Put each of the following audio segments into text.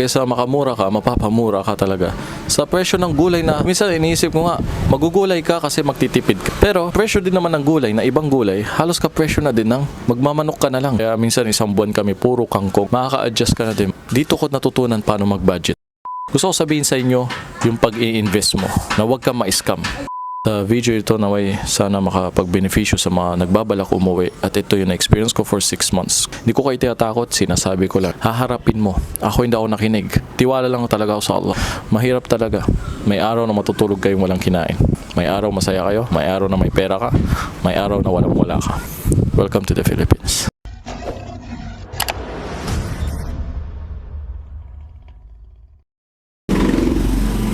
Kaysa makamura ka, mapapamura ka talaga. Sa presyo ng gulay na, minsan iniisip ko nga, magugulay ka kasi magtitipid ka. Pero presyo din naman ng gulay, na ibang gulay, halos ka presyo na din ng magmamanok ka na lang. Kaya minsan isang buwan kami, puro kangkong. Makaka-adjust ka na din. Dito ko natutunan paano mag-budget. Gusto ko sabihin sa inyo, yung pag-i-invest mo, na huwag ka ma-scam. Sa video ito naway sana makapagbenepisyo sa mga nagbabalak umuwi at ito yung experience ko for 6 months. Hindi ko kayo tinatakot, sinasabi ko lang. Haharapin mo. Ako hindi ako nakinig. Tiwala lang talaga ako sa Allah. Mahirap talaga. May araw na matutulog kayong walang kinain. May araw masaya kayo. May araw na may pera ka. May araw na walang wala ka. Welcome to the Philippines.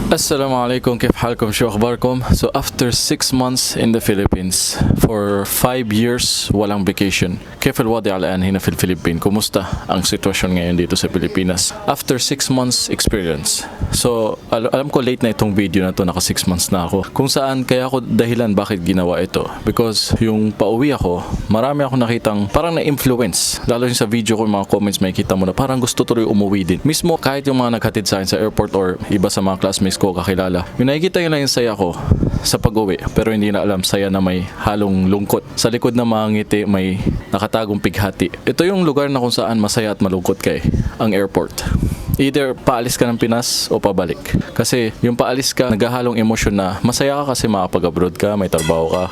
Assalamualaikum, كيف حالكم شو أخباركم? So after 6 months in the Philippines, for 5 years walang vacation. كيف الوضع الآن هنا في الفلبين? Kumusta ang sitwasyon ngayon dito sa Pilipinas? After 6 months experience. So alam ko late na itong video na to, naka 6 months na ako. Kung saan kaya ako dahilan bakit ginawa ito. Because yung pauwi ako, marami ako nakitang parang na-influence. Lalo yung sa video ko, yung mga comments makikita mo na parang gusto tuloy umuwi din. Mismo kahit yung mga naghatid sa akin sa airport or iba sa mga classmates ko kakilala. Yung nakikita yun lang yung saya ko sa pag-uwi, pero hindi na alam saya na may halong lungkot. Sa likod ng mga ngiti may nakatagong pighati. Ito yung lugar na kung saan masaya at malungkot kay ang airport. Either paalis ka ng Pinas o pabalik. Kasi yung paalis ka, naghahalong emosyon na masaya ka kasi makapag-abroad ka, may trabaho ka,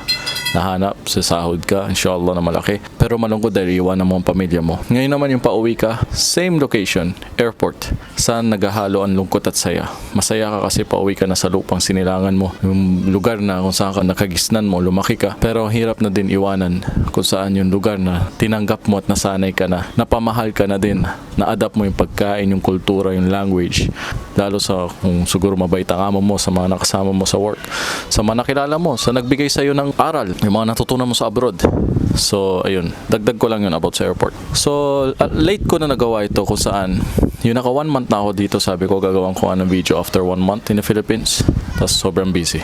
nahanap, sasahod ka, inshallah na malaki. Pero malungkot dahil iwanan mo ang pamilya mo. Ngayon naman yung pauwi ka, same location, airport. Saan naghahalo ang lungkot at saya. Masaya ka kasi pauwi ka na sa lupang sinilangan mo. Yung lugar na kung saan ka nakagisnan mo, lumaki ka. Pero hirap na din iwanan kung saan yung lugar na tinanggap mo at nasanay ka na, napamahal ka na din, na-adapt mo yung pagkain, yung kultura, yung language. Lalo sa kung siguro mabait ang amo mo, sa mga nakasama mo sa work, sa mga nakilala mo, sa nagbigay sa'yo ng aral, yung mga natutunan mo sa abroad. So, ayun. Dagdag ko lang yun about sa airport. So, late ko na nagawa ito kung saan yung naka 1 month na ako dito, sabi ko gagawin ko anong video after 1 month in the Philippines. Tapos sobrang busy.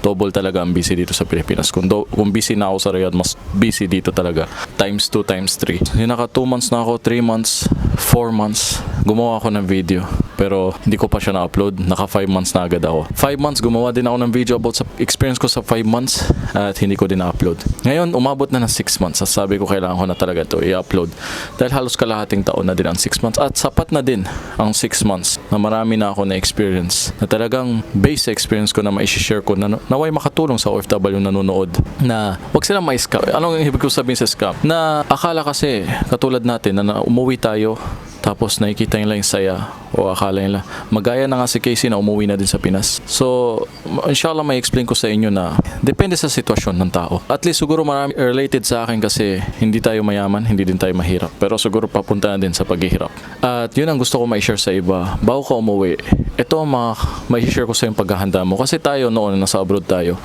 Double talaga ang busy dito sa Pilipinas. Kung busy na ako sa Riyadh, mas busy dito talaga. Times 2, times 3. Yung naka 2 months na ako, 3 months, 4 months, gumawa ako ng video. Pero hindi ko pa siya na-upload. Naka 5 months na agad ako. 5 months, gumawa din ako ng video about sa experience ko sa 5 months at hindi ko din na-upload. Ngayon, umabot na ng 6 months. Sabi ko kailangan ko na talaga ito i-upload. Dahil halos kalahating taon na din ang 6 months. At sapat na din ang 6 months na marami na ako na experience. Na talagang base experience ko na ma-share ko na naway makatulong sa OFW nanonood. Na wag silang ma-scam. Anong ibig ko sabihin sa scam? Na akala kasi katulad natin na umuwi tayo tapos nakikita nila yung saya o akala nila. Magaya na nga si Casey na umuwi na din sa Pinas. So, inshallah may explain ko sa inyo na depende sa sitwasyon ng tao. At least siguro marami related sa akin kasi hindi tayo mayaman, hindi din tayo mahirap. Pero siguro papunta na din sa paghihirap. At yun ang gusto ko ma-share sa iba. Bago ka umuwi, ito ang mga ma-share ko sa yung paghahanda mo. Kasi tayo noon, nasa abroad tayo.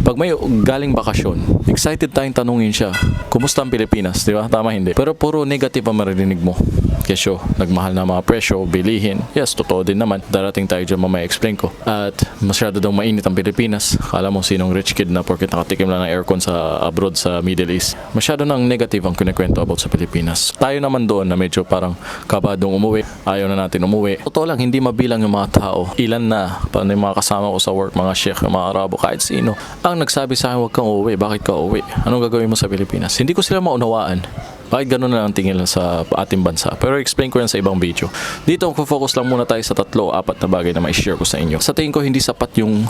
Pag may galing bakasyon, excited tayong tanungin siya, kumusta ang Pilipinas? Di ba? Tama hindi. Pero puro negative ang maririnig mo. Kesyo, nagmahal na mga presyo, bilihin. Yes, totoo din naman. Darating tayo dyan mamaya explain ko. At masyado daw mainit ang Pilipinas. Kala mo sinong rich kid na porket nakatikim lang ng aircon sa abroad sa Middle East. Masyado nang negative ang kinikwento about sa Pilipinas. Tayo naman doon na medyo parang kabadong umuwi. Ayaw na natin umuwi. Totoo lang, hindi mabilang yung mga tao. Ilan na, paano yung mga kasama ko sa work, mga sheikh, mga Arabo, kahit sino. Ang nagsabi sa akin, huwag kang uuwi. Bakit ka uuwi? Anong gagawin mo sa Pilipinas? Hindi ko sila maunawaan. Bakit ganun na lang tingin lang sa ating bansa? Pero explain ko yan sa ibang video. Dito, focus lang muna tayo sa 3-4 na bagay na ma-share ko sa inyo. Sa tingin ko, hindi sapat yung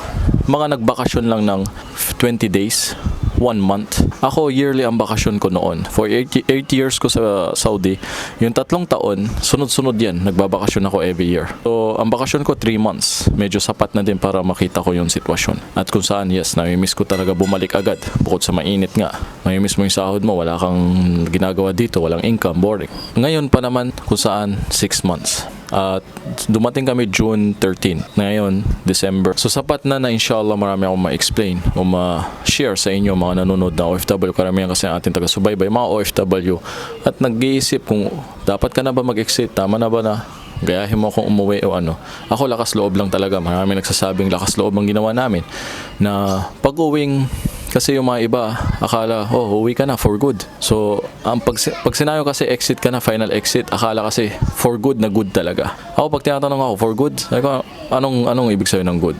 mga nagbakasyon lang ng 20 days, 1 month. Ako, yearly ang bakasyon ko noon. For 8 years ko sa Saudi, yung 3 taon, sunod-sunod yan. Nagbabakasyon ako every year. So, ang bakasyon ko 3 months. Medyo sapat na din para makita ko yung sitwasyon. At kung saan, yes, nami-miss ko talaga bumalik agad. Bukod sa mainit nga. Nami-miss mo yung sahod mo, wala kang ginagawa dito, walang income, boring. Ngayon pa naman, kung saan, 6 months. At dumating kami June 13. Ngayon, December. So sapat na inshallah marami akong ma-explain o ma-share sa inyo mga nanonood na OFW. Karamihan kasi ang ating taga-subaybay, mga OFW. At nag-iisip kung dapat ka na ba mag-exit, tama na ba na gayahin mo kung umuwi o ano. Ako lakas loob lang talaga. Marami nagsasabing lakas loob ang ginawa namin. Na pag-uwing Kasi yung mga iba, akala, oh, uwi ka na for good. So, pag sinayo kasi exit ka na, final exit, akala kasi for good na good talaga. Ako, pag tinatanong ako, for good? Sabi ko, anong ibig sabihin ng good?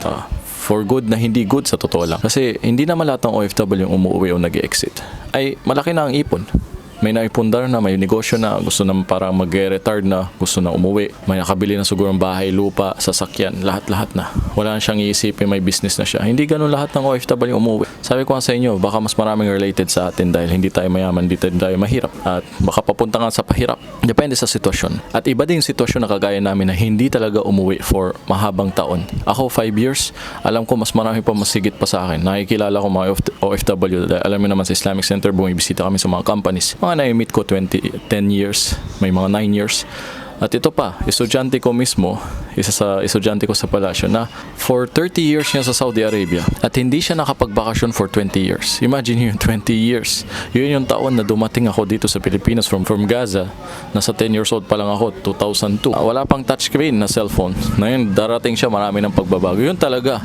For good na hindi good sa totoo lang. Kasi hindi naman lahat ng OFW yung umuwi o nag-exit. Ay, malaki na ang ipon. May naipundar na, may negosyo na, gusto na parang mag-retard na, gusto na umuwi. May nakabili na siguro ng bahay, lupa, sasakyan, lahat-lahat na. Wala na siyang iisipin, may business na siya. Hindi ganun lahat ng OFW umuwi. Sabi ko nga sa inyo, baka mas maraming related sa atin dahil hindi tayo mayaman, hindi tayo mahirap. At baka papunta nga sa pahirap. Depende sa sitwasyon. At iba din yung sitwasyon na kagaya namin na hindi talaga umuwi for mahabang taon. Ako, 5 years, alam ko mas marami pa masigit pa sa akin. Nakikilala ko mga OFW dahil alam mo naman sa Islamic Center, bumibisita kami sa mga companies. Mga na-meet ko 10 years, may mga 9 years. At ito pa, estudyante ko mismo, isa sa estudyante ko sa Palasyo na for 30 years niya sa Saudi Arabia at hindi siya nakapagbakasyon for 20 years. Imagine yun, 20 years. Yun yung taon na dumating ako dito sa Pilipinas from Gaza. Nasa 10 years old pa lang ako, 2002. Wala pang touchscreen na cellphone. Ngayon, darating siya, marami ng pagbabago. Yun talaga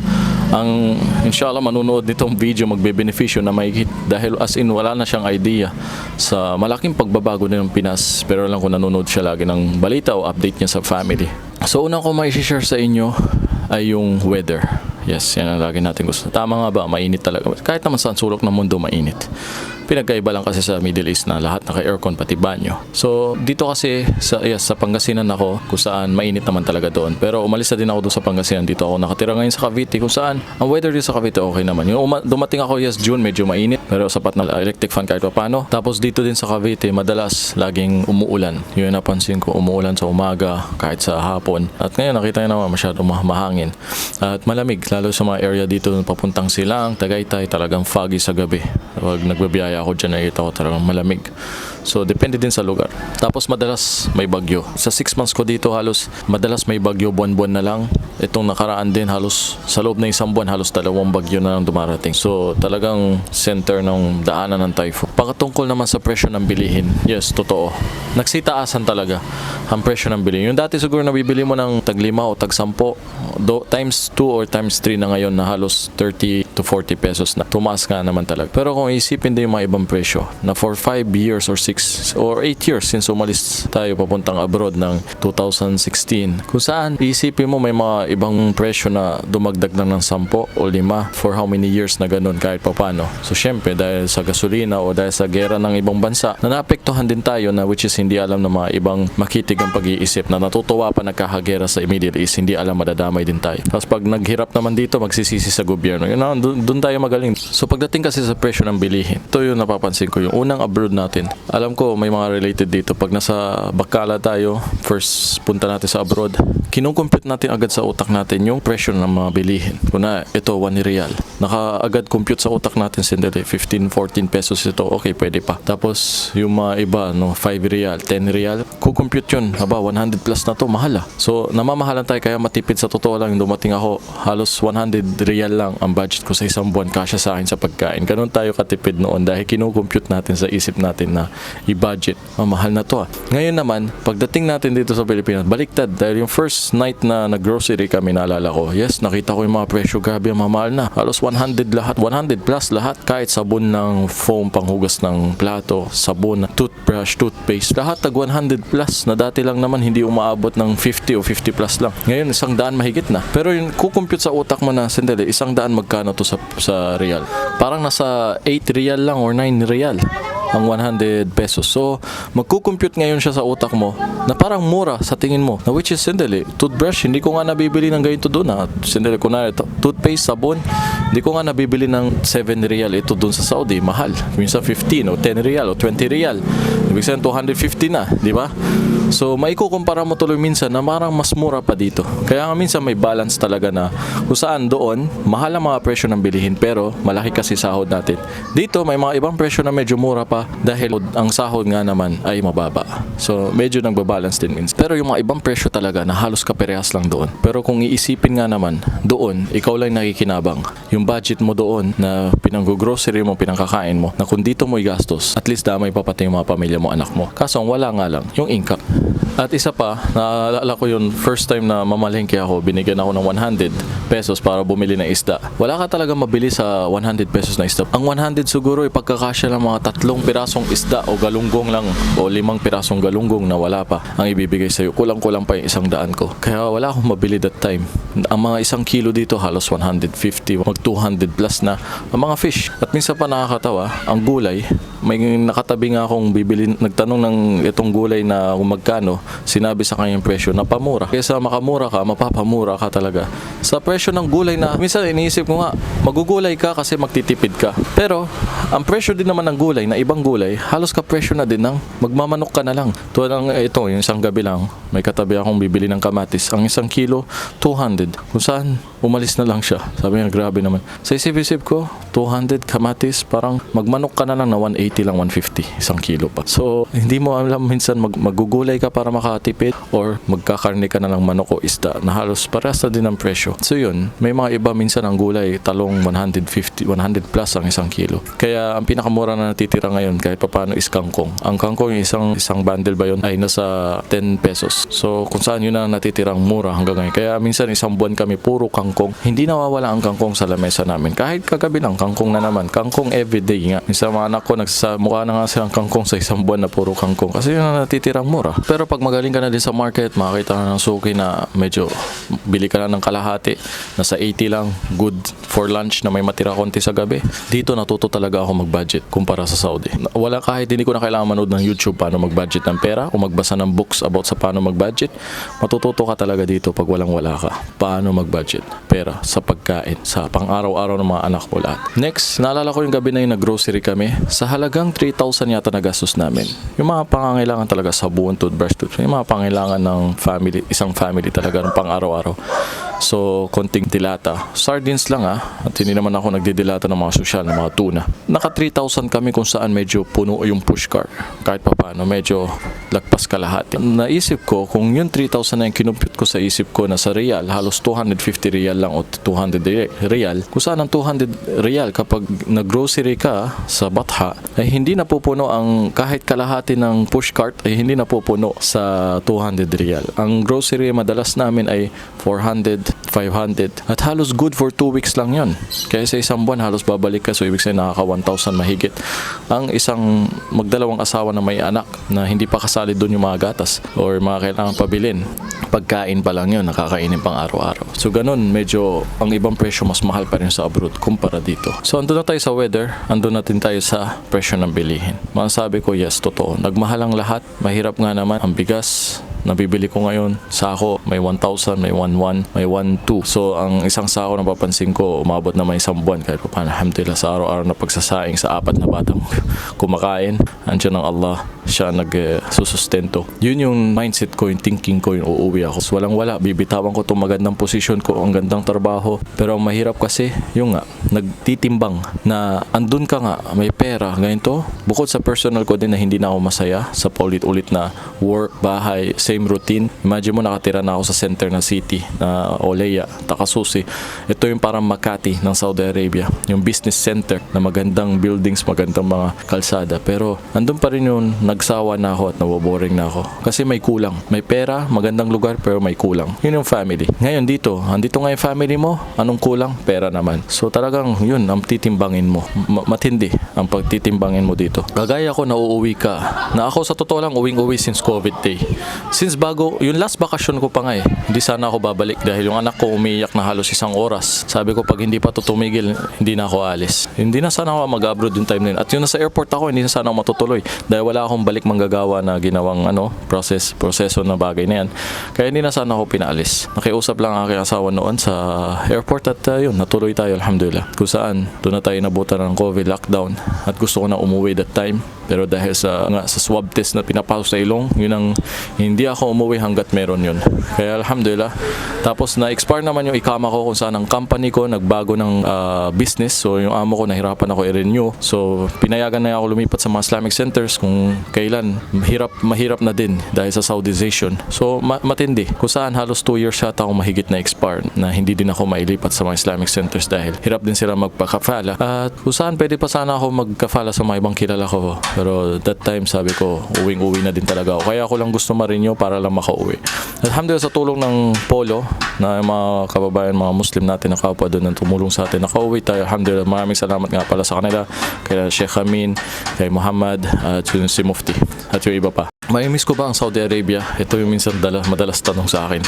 ang inshallah manunood nitong video magbe-beneficyo na mahigit dahil as in wala na siyang idea sa malaking pagbabago ng Pinas, pero lang kung nanonood siya lagi ng balita o update niya sa family. So una ko mai-share sa inyo ay yung weather. Yes, yan ang lagi natin gusto. Tama nga ba, mainit talaga. Kahit naman sa sulok ng mundo mainit. Pinagkaiba lang kasi sa Middle East na lahat naka-aircon pati banyo. So dito kasi sa Pangasinan ako kung saan mainit naman talaga doon. Pero umalis na din ako doon sa Pangasinan. Dito ako nakatira ngayon sa Cavite kung saan ang weather din sa Cavite okay naman. Yung dumating ako June medyo mainit pero sapat na electric fan kahit pa paano. Tapos dito din sa Cavite madalas laging umuulan. Yun napansin ko, umuulan sa umaga kahit sa hapon. At ngayon nakita nyo naman masyadong mahangin. At malamig lalo sa mga area dito papuntang Silang, Tagaytay, talagang foggy sa gabi. Pag nagbabiyaya ako dyan, nakita ko talagang malamig. So, depende din sa lugar. Tapos, madalas may bagyo. Sa 6 months ko dito, halos madalas may bagyo, buwan-buwan na lang. Itong nakaraan din, halos sa loob ng 1 buwan, halos 2 bagyo na lang dumarating. So, talagang center ng daanan ng typhoon. Pagkatungkol naman sa presyo ng bilihin, yes, totoo. Nagsitaasan talaga ang presyo ng bilihin. Yung dati siguro nabibili mo ng tag-5 o tag-10, times 2 or times 3 na ngayon na halos 30 to 40 pesos na. Tumaas nga naman talaga. Pero kung isipin din yung mga ibang presyo na for 5 years or 6 or 8 years since umalis tayo papuntang abroad ng 2016, kung saan isipin mo may mga ibang presyo na dumagdag na ng 10 o 5 for how many years na ganun kahit papano. So syempre dahil sa gasolina o dahil sa gera ng ibang bansa na naapektuhan din tayo na which is hindi alam ng mga ibang makitig ang pag-iisip na natutuwa pa nagkakagera sa Middle East, hindi alam madadamay din tayo. Tapos pag naghirap naman dito magsisisi sa gobyerno. Doon tayo magaling. So pagdating kasi sa presyo ng bilihin, ito yung napapansin ko, yung unang abroad natin. Alam ko may mga related dito. Pag nasa Bacala tayo, first punta natin sa abroad, kinukompute natin agad sa utak natin yung presyo ng mga bilihin. Kuna, ito 1 real. Naka-agad compute sa utak natin sandali, 15, 14 pesos ito, okay, pwede pa. Tapos yung mga iba, 5 real, 10 real, kukompute yun. 100 plus na to, mahal ah. So namamahalan tayo kaya matipid sa totoo lang. Dumating ako, halos 100 real lang ang budget ko sa 1 buwan, kasya sa akin sa pagkain. Ganun tayo katipid noon dahil kinukompute natin sa isip natin na i-budget. Mahal na to ah. Ngayon naman, pagdating natin dito sa Pilipinas, baliktad. Dahil yung first night na nag-grocery kami, naalala ko, yes, nakita ko yung mga presyo, grabe, mamahal na. Halos 100 lahat, 100 plus lahat. Kahit sabon ng foam, panghugas ng plato, sabon, toothbrush, toothpaste, lahat tag 100 plus na dati lang naman hindi umaabot ng 50 o 50 plus lang. Ngayon, 100 mahigit na. Pero yung kukompute sa utak mo na, sandali, 100 magkano to sa real? Parang nasa 8 real lang or 9 real ang 100 pesos. So, magkukompute ngayon siya sa utak mo na parang mura sa tingin mo. Na which is, sandali, toothbrush, hindi ko nga nabibili ng ganito doon ha. Sandali, kunwari, toothpaste, sabon, hindi ko nga nabibili ng 7 real ito doon sa Saudi. Mahal. Minsan 15 o 10 real o 20 real. Ibig sabihin, 250 na, di ba? So, maikukumpara mo tuloy minsan na parang mas mura pa dito. Kaya nga minsan may balance talaga na kung saan doon, mahal ang mga presyo ng bilihin pero malaki kasi sahod natin. Dito, may mga ibang presyo na medyo mura pa dahil ang sahod nga naman ay mababa. So, medyo nagbabalance din minsan. Pero yung mga ibang presyo talaga na halos kaparehas lang doon. Pero kung iisipin nga naman, doon, ikaw lang nakikinabang. Yung budget mo doon na pinang-grocery mo, pinangkakain mo, na kung dito mo igastos, at least damay pa pati yung mga pamilya mo, anak mo. Kaso, wala nga lang, yung income. At isa pa, naalala ko yun, first time na mamalengke ako, binigyan ako ng 100 pesos para bumili ng isda. Wala ka talaga mabili sa 100 pesos na isda. Ang 100 siguro ipagkakasya lang mga 3 pirasong isda o galunggong lang o 5 pirasong galunggong na wala pa ang ibibigay sa'yo. Kulang-kulang pa yung 100 ko. Kaya wala akong mabili that time. Ang mga 1 kilo dito halos 150, mag 200 plus na ang mga fish. At minsan pa nakakatawa, ang gulay, may nakatabi nga akong bibili, nagtanong ng itong gulay na kung magkano, sinabi sa kanya yung presyo na pamura. Kaysa makamura ka, mapapamura ka talaga. Sa presyo ng gulay na, minsan iniisip ko nga, magugulay ka kasi magtitipid ka. Pero, ang presyo din naman ng gulay, na ibang gulay, halos ka presyo na din ng magmamanok ka na lang. Tulad ng ito, yung isang gabi lang, may katabi akong bibili ng kamatis. Ang 1 kilo, 200. Kung saan, umalis na lang siya. Sabi niya, grabe naman. Sa isip-isip ko, 200 kamatis, parang magmanok ka na lang na 180 lang, 150, 1 kilo pa. So, hindi mo alam minsan magugulay ka para makatipid or magkakarne ka na lang manok o isda na halos parehas na din ang presyo. So yun, may mga iba minsan ang gulay, talong 150, 100 plus ang 1 kilo. Kaya ang pinakamura na natitira ngayon kahit paano is kangkong. Ang kangkong yung isang bundle ba yun ay nasa 10 pesos. So kung saan yun ang natitirang mura hanggang ngayon. Kaya minsan isang buwan kami puro kangkong. Hindi nawawala ang kangkong sa lamesa namin. Kahit kagabi lang, kangkong na naman. Kangkong everyday nga. Minsan mga anak ko mukha na nga silang kangkong sa isang buwan na puro kangkong. Kasi yun ang natitirang mura. Pero pag magaling ka na din sa market, makakita ka ng suki na medyo bili ka na ng kalahati. Nasa 80 lang. Good for lunch na may matira konti sa gabi. Dito natuto talaga ako mag-budget kumpara sa Saudi. Wala kahit hindi ko na kailangan manood ng YouTube paano mag-budget ng pera o magbasa ng books about sa paano mag-budget. Matututo ka talaga dito pag walang-wala ka. Paano mag-budget pera sa pagkain, sa pang-araw-araw ng mga anak ko lahat. Next, naalala ko yung gabi na yung nag-grocery kami. Sa halagang 3,000 yata na gastos namin. Yung mga pangangailangan talaga, sabon, toothbrush, yung mga pangangailangan ng family, isang family talaga ng pang-araw-araw. So, konting dilata. Sardines lang at hindi naman ako nagdidilata ng mga sosyal, ng mga tuna. Naka 3,000 kami kung saan medyo puno yung push cart. Kahit pa paano, medyo lagpas kalahati. Naisip ko, kung yung 3,000 na yung kinumpute ko sa isip ko na sa real, halos 250 real lang o 200 real. Kung saan ang 200 real kapag nag-grocery ka sa Batha, ay hindi napupuno ang kahit kalahati ng push cart ay hindi napupuno sa 200 real. Ang grocery madalas namin ay 400, 500 at halos good for 2 weeks lang yon. Kaya sa isang buwan halos babalik ka, so ibig sabihin nakaka 1,000 mahigit. Ang isang magdalawang asawa na may anak na hindi pa kasali doon yung mga gatas or mga kailangan pabilin, pagkain pa lang yun, nakakainin pang araw-araw. So ganun, medyo ang ibang presyo mas mahal pa rin sa abroad kumpara dito. So andun na tayo sa weather, andun natin tayo sa presyo ng bilihin. Masasabi ko, yes, totoo. Nagmahal ang lahat, mahirap nga naman ang bigas. Nabibili ko ngayon, sako, may 1,000, may 1,1, may 1,2. So, ang isang sako na papansin ko, umabot na may isang buwan kahit pa paano. Alhamdulillah, sa araw-araw na pagsasaing sa 4 na batang kumakain. Andiyan ng Allah, siya nagsusustento. Yun yung mindset ko, yung thinking ko, yung uuwi ako. So, walang-wala, bibitawan ko itong magandang posisyon ko, ang gandang trabaho. Pero ang mahirap kasi, yung nga, nagtitimbang na andun ka nga, may pera, ganito. Bukod sa personal ko din na hindi na ako masaya sa paulit-ulit na work, bahay, same routine. Imagine mo, nakatira na ako sa center ng city na Oleya, Takasusi. Ito yung parang Makati ng Saudi Arabia. Yung business center na magandang buildings, magandang mga kalsada. Pero andun pa rin yung nagsawa na ako at naboboring na ako. Kasi may kulang. May pera, magandang lugar, pero may kulang. Yun yung family. Ngayon dito, andito nga yung family mo, anong kulang? Pera naman. So talagang yun ang titimbangin mo. Matindi ang pagtitimbangin mo dito. Kagaya ko na uuwi ka. Na ako sa totoo lang, uwing-uwi since COVID day. Since bago, yung last bakasyon ko pa nga hindi sana ako babalik dahil yung anak ko umiiyak na halos 1 oras. Sabi ko, pag hindi pa to tumigil, hindi na ako alis. Hindi na sana ako mag-abroad yung time na yun. At yung nasa airport ako, hindi na sana ako matutuloy dahil wala akong balik manggagawa na ginawang proseso na bagay na yan. Kaya hindi na sana ako pinaalis. Nakiusap lang ang aking asawa noon sa airport at yun, natuloy tayo, alhamdulillah. Kung saan, doon na tayo nabutan ng COVID lockdown at gusto ko na umuwi that time. Pero dahil sa swab test na pinapasok sa ilong, yun ang hindi ako umuwi hanggat meron yun. Kaya alhamdulillah. Tapos na-expire naman yung ikama ko kung saan ang company ko nagbago ng business. So yung amo ko nahirapan ako i-renew. So pinayagan na ako lumipat sa mga Islamic centers kung kailan. Mahirap na din dahil sa Saudization. So matindi. Kung saan halos 2 years yata ako mahigit na expire na hindi din ako mailipat sa mga Islamic centers dahil hirap din sila magpakafala. At kung saan pwede pa sana ako magkafala sa mga ibang kilala ko. Pero that time sabi ko, uwing-uwi na din talaga ako. Kaya ako lang gusto ma-renew para lang makauwi. Alhamdulillah sa tulong ng Polo, na yung mga kababayan, mga Muslim natin na kapwa doon na tumulong sa atin. Nakauwi tayo. Alhamdulillah, maraming salamat nga pala sa kanila. Kay Sheikh Amin, kay Muhammad, at yung si Mufti, at yung iba pa. May miss ko ba ang Saudi Arabia? Ito yung minsan madalas tanong sa akin.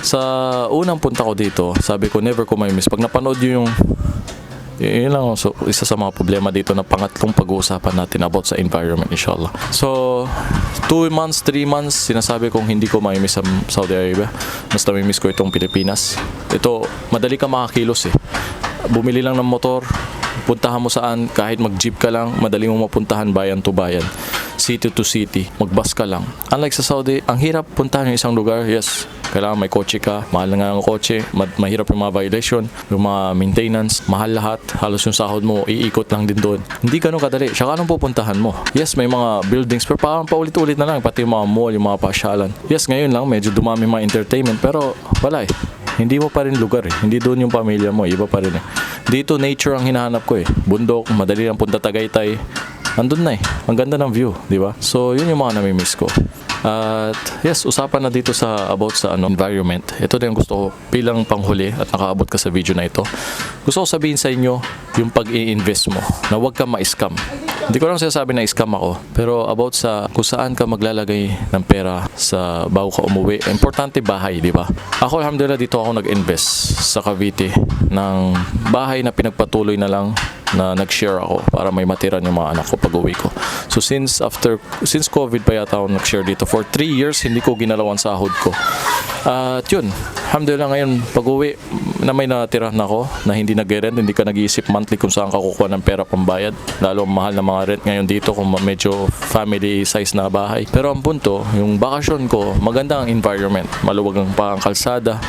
Sa unang punta ko dito, sabi ko never ko may miss. Pag napanood yung yun lang, so, isa sa mga problema dito na pangatlong pag-uusapan natin about sa environment, inshallah. So 2 months, 3 months, sinasabi kong hindi ko may-miss sa Saudi Arabia. Mas nami-miss ko itong Pilipinas. Ito, madali ka makakilos eh. Bumili lang ng motor, puntahan mo saan, kahit mag-jeep ka lang, madali mo mapuntahan bayan to bayan, city to city, mag-bus ka lang. Unlike sa Saudi, ang hirap puntahan yung isang lugar. Yes, kailangan may kotse ka, mahal na nga ang kotse, mahirap yung mga violation, yung mga maintenance, mahal lahat, halos yung sahod mo, iikot lang din doon. Hindi ganun kadali, saka anong pupuntahan mo? Yes, may mga buildings, pero parang paulit-ulit na lang, pati yung mga mall, yung mga pasyalan. Yes, ngayon lang, medyo dumami mga entertainment, pero wala eh. Hindi mo pa rin lugar eh. Hindi doon yung pamilya mo, iba pa rin eh. Dito, nature ang hinahanap ko eh. Bundok, madali lang punta Tagaytay. Andun na eh. Ang ganda ng view, di ba? So, yun yung mga nami-miss ko. At yes, usapan na dito sa about sa environment. Ito din gusto ko bilang panghuli at nakaabot ka sa video na ito. Gusto ko sabihin sa inyo yung pag-i-invest mo na huwag ka ma-scam. Hindi ko lang sinasabi na scam ako, pero about sa kung saan ka maglalagay ng pera sa bago ka umuwi. Importante bahay, di ba? Ako alhamdulillah dito ako nag-invest sa Cavite ng bahay na pinagpatuloy na lang na nag-share ako para may matira yung mga anak ko pag uwi ko. So since COVID pa yata ako nag-share dito for 3 years, hindi ko ginalawan sahod ko. At yun, alhamdulillah ngayon pag uwi na may natira na ako na hindi nag-rent, hindi ka nag-iisip monthly kung saan ka kukuha ng pera pambayad. Lalo mahal na mga rent ngayon dito kung medyo family size na bahay. Pero ang punto, yung bakasyon ko, maganda ang environment. Maluwag ang kalsada.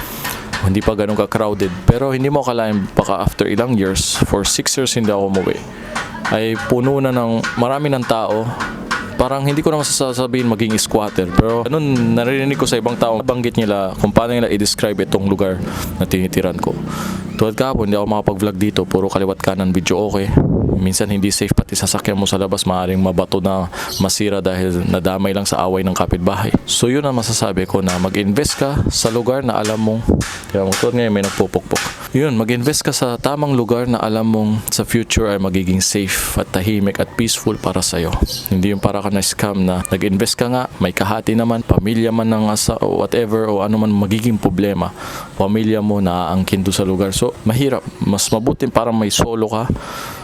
Hindi pa ganun ka-crowded. Pero hindi mo akalain baka after ilang years, for 6 years hindi ako umuwi, ay puno na ng marami ng tao. Parang hindi ko naman sasabihin maging squatter. Pero ganun, narinig ko sa ibang tao, banggit nila kung paano nila i-describe itong lugar na tinitiran ko. Tulad kahapon, hindi ako makapag-vlog dito. Puro kaliwat kanan video okay. Minsan hindi safe, pati sasakyan mo sa labas maaaring mabato na masira dahil nadamay lang sa away ng kapitbahay. So yun ang masasabi ko, na mag-invest ka sa lugar na alam mong, kaya motor ngayon may nagpupukpok. Yun, mag-invest ka sa tamang lugar na alam mong sa future ay magiging safe at tahimik at peaceful para sa'yo. Hindi yung para ka na scam na nag-invest ka nga, may kahati naman, pamilya man ng asa o whatever o ano man magiging problema, pamilya mo naaangkin doon sa lugar. So mahirap, mas mabuti parang may solo ka,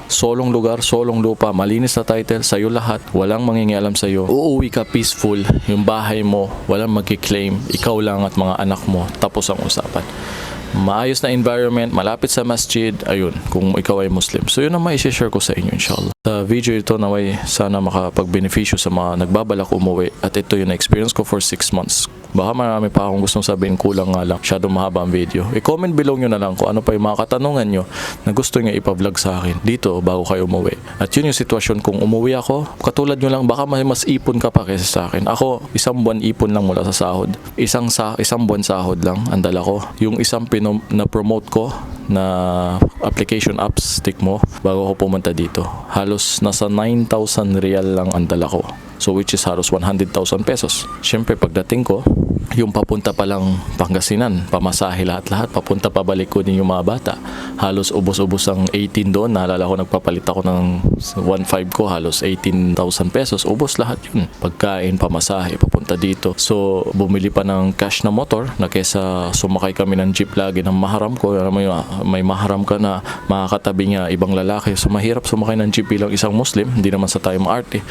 solong lugar, solong lupa, malinis na title, sa'yo lahat, walang mangingialam sa'yo. Uuwi ka peaceful, yung bahay mo, walang magkiklaim, ikaw lang at mga anak mo, tapos ang usapan. Maayos na environment, malapit sa masjid, ayun, kung ikaw ay Muslim. So yun ang mai-share ko sa inyo, inshallah. Sa video ito naway sana makapag-beneficyo sa mga nagbabalak umuwi, at ito yung experience ko for 6 months. Baka marami pa akong gustong sabihin, kulang nga lang, masyadong mahaba ang video. I-comment below nyo na lang kung ano pa yung mga katanungan nyo na gusto nyo ipa-vlog sa akin dito bago kayo umuwi. At yun yung sitwasyon kung umuwi ako, katulad nyo lang, baka mas ipon ka pa kaysa sa akin. Ako, 1 buwan ipon lang mula sa sahod. Isang buwan sahod lang ang dala ko. Yung isang na-promote ko na application apps, stick mo, bago ako pumunta dito. Halos nasa 9,000 real lang ang dala ko. So which is halos 100,000 pesos. Siyempre pagdating ko, yung papunta pa lang Pangasinan, pamasahe lahat-lahat, papunta pabalik ko din yung mga bata. Halos ubos-ubos ang 18 doon. Naalala ko nagpapalit ako ng 1.5 ko, halos 18,000 pesos. Ubos lahat yun. Pagkain, pamasahe, papunta dito. So bumili pa ng cash na motor na kesa sumakay kami ng jeep lagi ng maharam ko. May maharam ka na makakatabi niya ibang lalaki. So mahirap sumakay ng jeep bilang isang Muslim. Hindi naman sa tayo maarte.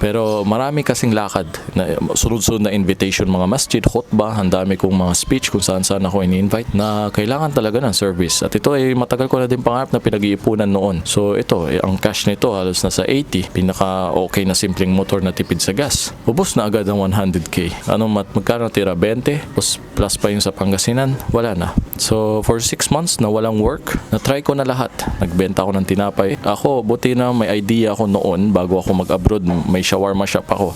Pero marami kasing lakad, na sunod-sunod na invitation, mga masjid, khutbah, ang dami kong mga speech kung saan-saan ako ini-invite na kailangan talaga ng service. At ito ay matagal ko na din pangarap na pinag-iipunan noon. So ito, ang cash nito halos nasa 80, pinaka okay na simpleng motor na tipid sa gas. Ubos na agad ang 100k. Magkano tira? 20? Plus pa yung sa Pangasinan, wala na. So for 6 months na walang work, na-try ko na lahat. Nagbenta ako ng tinapay. Ako, buti na may idea ako noon bago ako mag-abroad, may shawarma shop ako.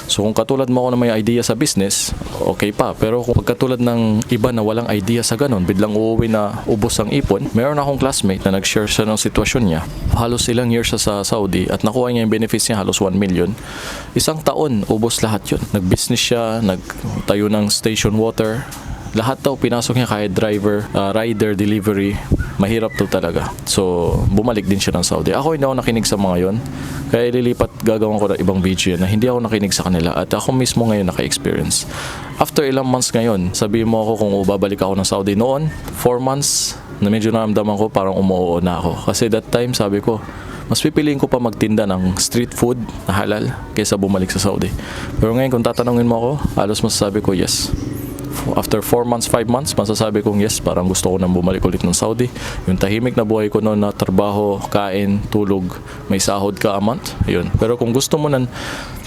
So kung katulad mo ako na may idea sa business, okay pa. Pero kung katulad ng iba na walang idea sa ganun, biglang uuwi na ubos ang ipon, meron akong classmate na nag-share siya ng sitwasyon niya. Halos ilang years siya sa Saudi at nakuha niya yung benefits niya, halos 1 million. Isang taon, ubos lahat yun. Nag-business siya, nagtayo ng station water. Lahat daw pinasok niya kahit driver, rider, delivery. Mahirap to talaga. So, bumalik din siya ng Saudi. Ako hindi ako nakinig sa mga yon. Kaya ililipat gagawin ko na ibang video na hindi ako nakinig sa kanila at ako mismo ngayon naka-experience. After ilang months ngayon, sabihin mo ako kung babalik ako ng Saudi noon, 4 months na medyo naramdaman ko parang umuoo na ako. Kasi that time sabi ko, mas pipiliin ko pa magtinda ng street food na halal kaysa bumalik sa Saudi. Pero ngayon kung tatanungin mo ako, halos masasabi ko yes. After 4 months, 5 months, masasabi kong yes, parang gusto ko nang bumalik ulit ng Saudi. Yung tahimik na buhay ko noon na trabaho, kain, tulog, may sahod ka a month, yun. Pero kung gusto mo nan,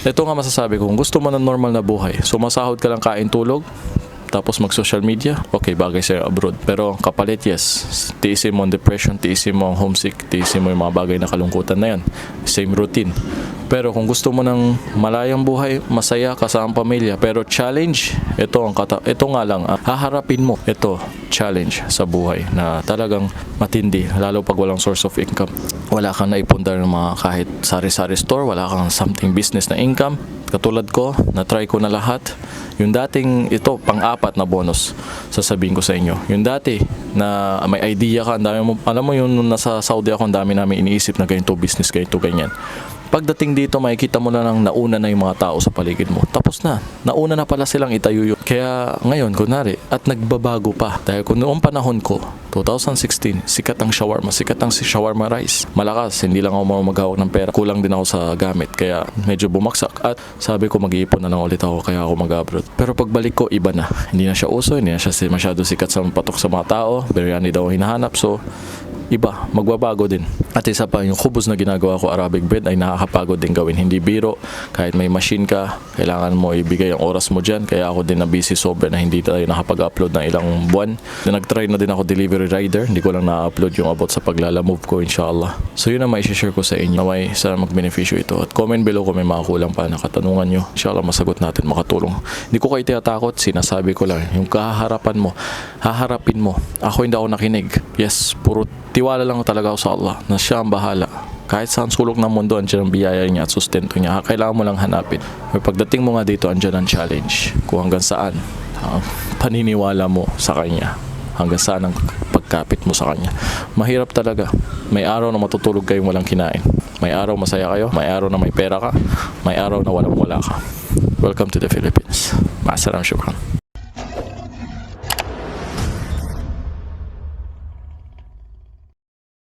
ito nga masasabi ko, kung gusto mo ng normal na buhay, so masahod ka lang, kain, tulog, tapos mag-social media, okay, bagay sa'yo abroad. Pero kapalit, yes, tiisin mo ang depression, tiisin mo ang homesick, tiisin mo yung mga bagay na kalungkutan na yan. Same routine. Pero kung gusto mo ng malayang buhay, masaya, kasama pamilya, pero challenge, ito nga lang, haharapin mo ito, challenge sa buhay na talagang matindi, lalo pag walang source of income. Wala kang naipundar ng mga kahit sari-sari store, wala kang something business na income. Katulad ko, na-try ko na lahat. Yung dating, ito, pang-apat na bonus, sasabihin ko sa inyo. Yung dati, na may idea ka, ang dami mo, alam mo yun, nung nasa Saudi ako, ang dami namin iniisip na ganito business, ganito, ganyan. Pagdating dito, makikita mo na lang nauna na yung mga tao sa paligid mo. Tapos na, nauna na pala silang itayo yun. Kaya ngayon, kunwari, at nagbabago pa. Dahil kung noong panahon ko, 2016, sikat ang shawarma rice. Malakas, hindi lang ako maghawak ng pera. Kulang din ako sa gamit, kaya medyo bumagsak. At sabi ko, mag-iipon na lang ulit ako, kaya ako mag-abroad. Pero pagbalik ko, iba na. Hindi na siya uso, hindi na siya masyado sikat sa patok sa mga tao. Biryani daw hinahanap, so iba, magbabago din. At isa pa, yung kubos na ginagawa ko, Arabic bread, ay nakakapagod din gawin. Hindi biro, kahit may machine ka, kailangan mo ibigay ang oras mo dyan. Kaya ako din na busy sobra na hindi tayo nakapag-upload ng ilang buwan. Nag-try na din ako delivery rider, hindi ko lang na-upload yung about sa paglalamove ko, inshallah. So yun ang mai-share ko sa inyo, may sana mag-beneficyo ito. At comment below kung may mga kulang pa na katanungan nyo. Inshallah masagot natin, makatulong. Hindi ko kayo tinatakot, sinasabi ko lang, yung kaharapan mo, haharapin mo. Ako hindi ako nakinig. Yes, puro tiwala lang talaga ako sa Allah na siya ang bahala. Kahit saan sulok ng mundo, andyan ang biyaya niya at sustento niya. Kailangan mo lang hanapin. Pero pagdating mo nga dito, andyan ang challenge. Kung hanggang saan ang paniniwala mo sa Kanya. Hanggang saan ang pagkapit mo sa Kanya. Mahirap talaga. May araw na matutulog kayong walang kinain. May araw masaya kayo. May araw na may pera ka. May araw na walang wala ka. Welcome to the Philippines. Maasalam, syukran.